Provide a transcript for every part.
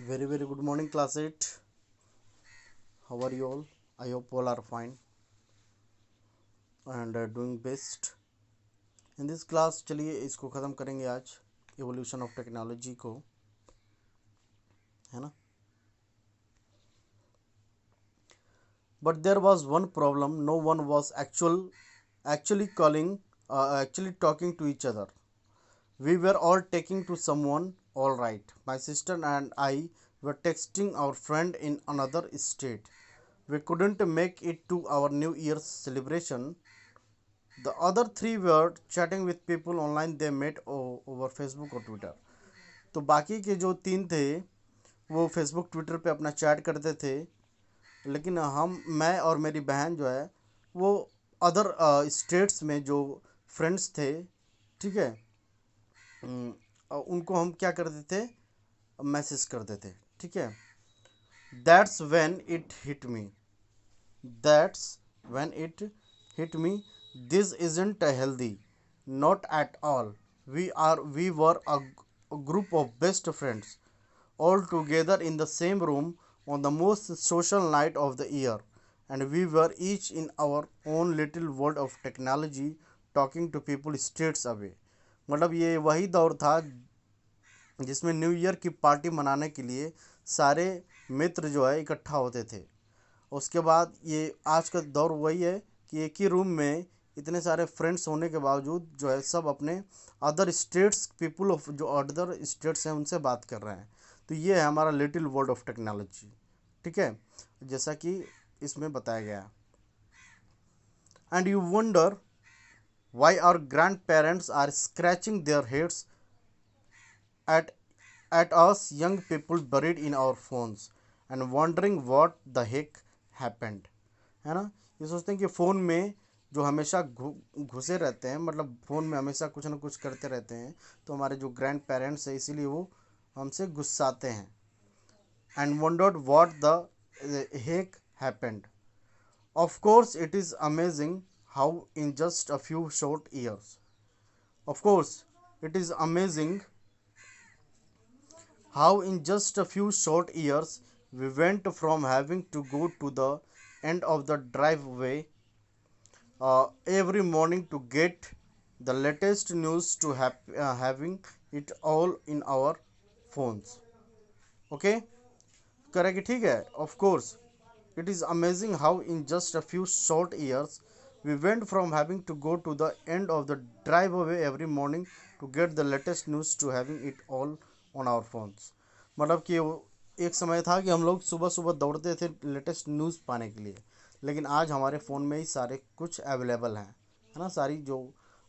Very good morning, class 8. How are you all? I hope all are fine and doing best. In this class चलिए इसको ख़त्म करेंगे आज evolution of technology को, है ना. But there was one problem. No one was actually actually talking to each other. We were all talking to someone, all right. My sister and I were texting our friend in another state. We couldn't make it to our New Year's celebration. The other three were chatting with people online they met over Facebook और Twitter. तो बाकी के जो तीन थे वो Facebook Twitter पे अपना चैट करते थे, लेकिन मैं और मेरी बहन जो है वो अदर स्टेट्स में जो फ्रेंड्स थे, ठीक है, उनको हम क्या करते थे, मैसेज करते थे, ठीक है. That's when it hit me that's when it hit me, this isn't healthy, not at all. We were a group of best friends all together in the same room on the most social night of the year, and we were each in our own little world of technology talking to people states away. मतलब ये वही दौर था जिसमें new year की party मनाने के लिए सारे मित्र जो है इकट्ठा होते थे. उसके बाद ये आज का दौर वही है कि एक ही रूम में इतने सारे फ्रेंड्स होने के बावजूद जो है सब अपने अदर स्टेट्स पीपल ऑफ जो अदर स्टेट्स हैं उनसे बात कर रहे हैं. तो ये है हमारा लिटिल वर्ल्ड ऑफ टेक्नोलॉजी, ठीक है, जैसा कि इसमें बताया गया. And you wonder why our grandparents are scratching their heads at at us young people buried in our phones and wondering what the heck happened, है ना. ये सोचते हैं कि फ़ोन में जो हमेशा घुसे रहते हैं, मतलब फ़ोन में हमेशा कुछ ना कुछ करते रहते हैं, तो हमारे जो ग्रैंड पेरेंट्स हैं इसीलिए वो हमसे गुस्साते हैं. And wondered what the heck happened. Of course it is amazing how in just a few short years. Of course it is amazing how in just a few short years we went from having to go to the end of the driveway every morning to get the latest news to having it all in our phones. Okay, correct, ठीक है. Of course it is amazing how in just a few short years we went from having to go to the end of the driveway every morning to get the latest news to having it all on our phones. मतलब कि एक समय था कि हम लोग सुबह सुबह दौड़ते थे लेटेस्ट न्यूज़ पाने के लिए, लेकिन आज हमारे फ़ोन में ही सारे कुछ अवेलेबल हैं, है ना. सारी जो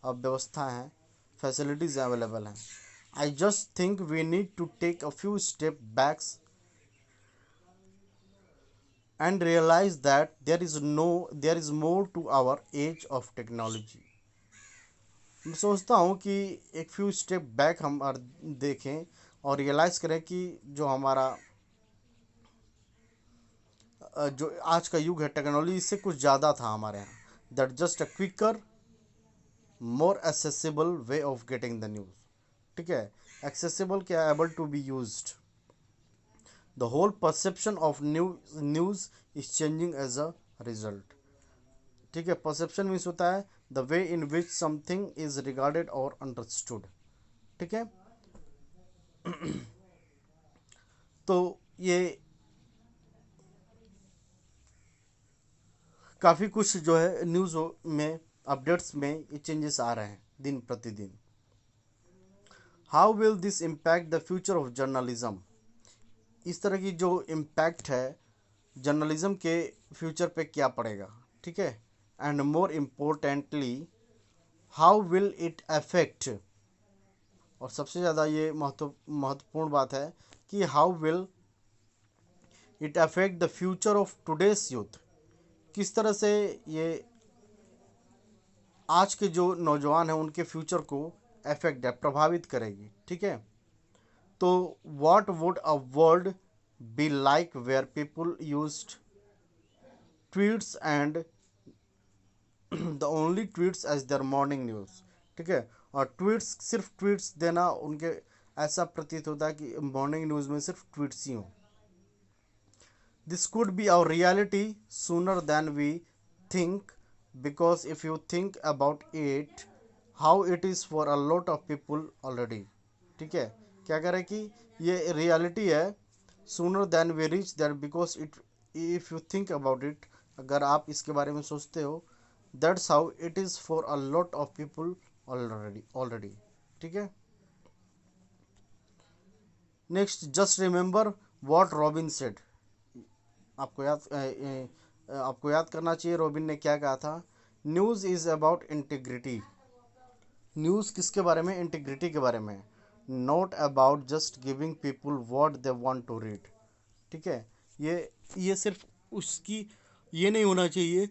अब व्यवस्था हैं, फैसिलिटीज़ अवेलेबल हैं. I just think we need to take a few step backs and realize that there is more to our age of technology. मैं सोचता हूँ कि एक फ्यू स्टेप बैक हम और देखें और रियलाइज़ करें कि जो हमारा जो आज का युग है टेक्नोलॉजी से कुछ ज़्यादा था हमारे यहाँ. That just a quicker more accessible way of getting the news, ठीक है. एक्सेसिबल क्या, able to be used. The whole perception of news is changing as a result, ठीक है. परसेप्शन मीन्स होता है the way in which something is regarded और understood, ठीक है. तो ये काफ़ी कुछ जो है न्यूज़ में अपडेट्स में ये चेंजेस आ रहे हैं दिन प्रतिदिन. How will this impact the future of journalism. इस तरह की जो इम्पैक्ट है जर्नलिज्म के फ्यूचर पे क्या पड़ेगा, ठीक है. And more importantly how will it affect, और सबसे ज़्यादा ये महत्वपूर्ण बात है कि how will it affect the future of today's youth. किस तरह से ये आज के जो नौजवान हैं उनके फ्यूचर को अफेक्ट है, प्रभावित करेगी, ठीक है. तो what would a world be like where people used tweets and the only tweets as their morning news, ठीक है. और ट्वीट्स, सिर्फ ट्वीट्स देना उनके ऐसा प्रतीत होता है कि मॉर्निंग न्यूज़ में सिर्फ ट्वीट्स ही हों। This could be our reality sooner than we think, because if you think about it, how it is for a lot of people already. ठीक है, क्या करें कि ये रियलिटी है, sooner than we reach that, because it, if you think about it, अगर आप इसके बारे में सोचते हो, that's how it is for a lot of people already. ठीक है। Next, just remember what robin said. आपको याद आपको याद करना चाहिए रॉबिन ने क्या कहा था। News is about integrity. News किसके बारे में? इंटीग्रिटी के बारे में। Not about just giving people what they want to read. ठीक है, ये सिर्फ उसकी ये नहीं होना चाहिए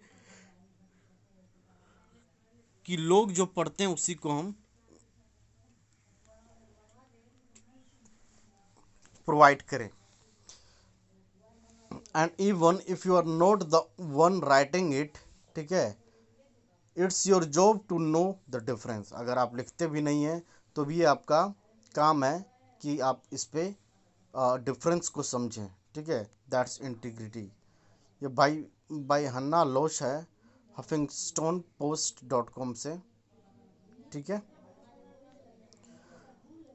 कि लोग जो पढ़ते हैं उसी को हम प्रोवाइड करें। And even if you are not the one writing it, ठीक है, it's your job to know the difference. अगर आप लिखते भी नहीं हैं तो भी ये आपका काम है कि आप इस पे डिफरेंस को समझें। ठीक है, दैट्स इंटीग्रिटी। ये बाई हन्ना लोश है, हफिंगस्टोन पोस्ट .com से। ठीक है,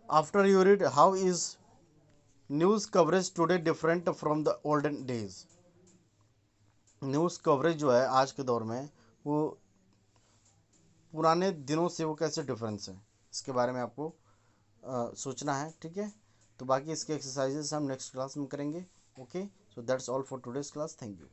after you read how is news coverage today different from the olden days. News coverage जो है आज के दौर में, वो पुराने दिनों से वो कैसे डिफरेंस है, इसके बारे में आपको सोचना है। ठीक है, तो बाकी इसके एक्सरसाइजेस हम नेक्स्ट क्लास में करेंगे। Okay, so that's all for today's class. Thank you.